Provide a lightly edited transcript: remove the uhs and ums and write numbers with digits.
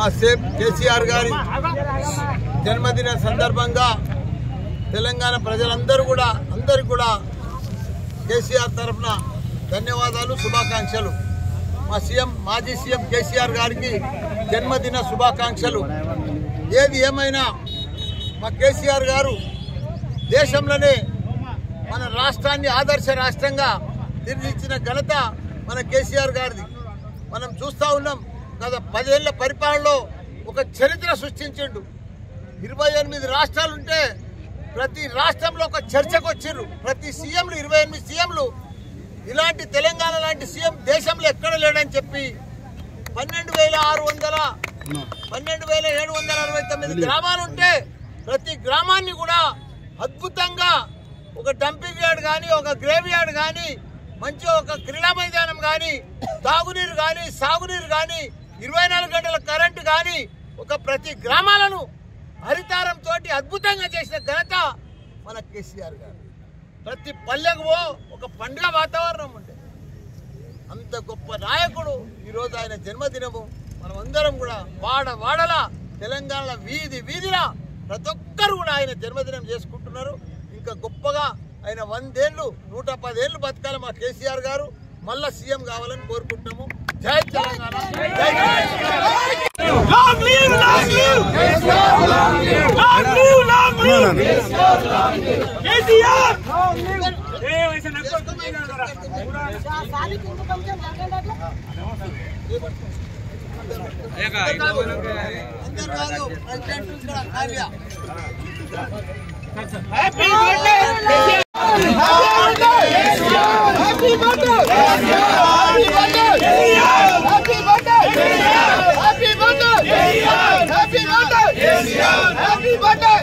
మా సేమ్ కేసీఆర్ గారి జన్మదిన సందర్భంగా తెలంగాణ ప్రజలందరూ కూడా అందరికీ కూడా కేసీఆర్ తరఫున ధన్యవాదాలు, శుభాకాంక్షలు. మా మాజీ సీఎం కేసీఆర్ గారికి జన్మదిన శుభాకాంక్షలు. ఏది ఏమైనా మా కేసీఆర్ గారు దేశంలోనే మన రాష్ట్రాన్ని ఆదర్శ రాష్ట్రంగా తీర్చిదిద్దిన ఘనత మన కేసీఆర్ గారిది. మనం చూస్తూ ఉన్నాం, గత 10 ఏళ్ల పరిపాలనలో ఒక చరిత్ర సృష్టించిండు. 28 రాష్ట్రాలుంటే ప్రతి రాష్ట్రంలో ఒక చర్చకు వచ్చిర్రు. ప్రతి సీఎంలు 28 సీఎంలు ఇలాంటి తెలంగాణ లాంటి సీఎం దేశంలో ఎక్కడ లేడని చెప్పి 12,769 గ్రామాలుంటే ప్రతి గ్రామాన్ని కూడా అద్భుతంగా ఒక డంపింగ్ యార్డ్ కానీ, ఒక గ్రేవ్ యార్డ్ కానీ, మంచి ఒక క్రీడా మైదానం కానీ, తాగునీరు కానీ, సాగునీరు కానీ, 24 గంటల కరెంటు కానీ, ఒక ప్రతి గ్రామాలను హరితారంతో అద్భుతంగా చేసిన ఘనత మన కేసీఆర్ గారు. ప్రతి పల్లెకు ఒక పండుగ వాతావరణం ఉండే అంత గొప్ప నాయకుడు. ఈరోజు ఆయన జన్మదినము. మనం అందరం కూడా వాడల తెలంగాణలో వీధిలా ప్రతి ఒక్కరు కూడా ఆయన జన్మదినం చేసుకుంటున్నారు. ఇంకా గొప్పగా ఆయన 100 ఏళ్ళు 110 ఏళ్ళు బతకాలి మా కేసీఆర్ గారు. మళ్ళా సీఎం కావాలని కోరుకుంటున్నాము. జై తెలంగాణ, జై Long live KCR! Happy birthday! Happy birthday! Happy birthday!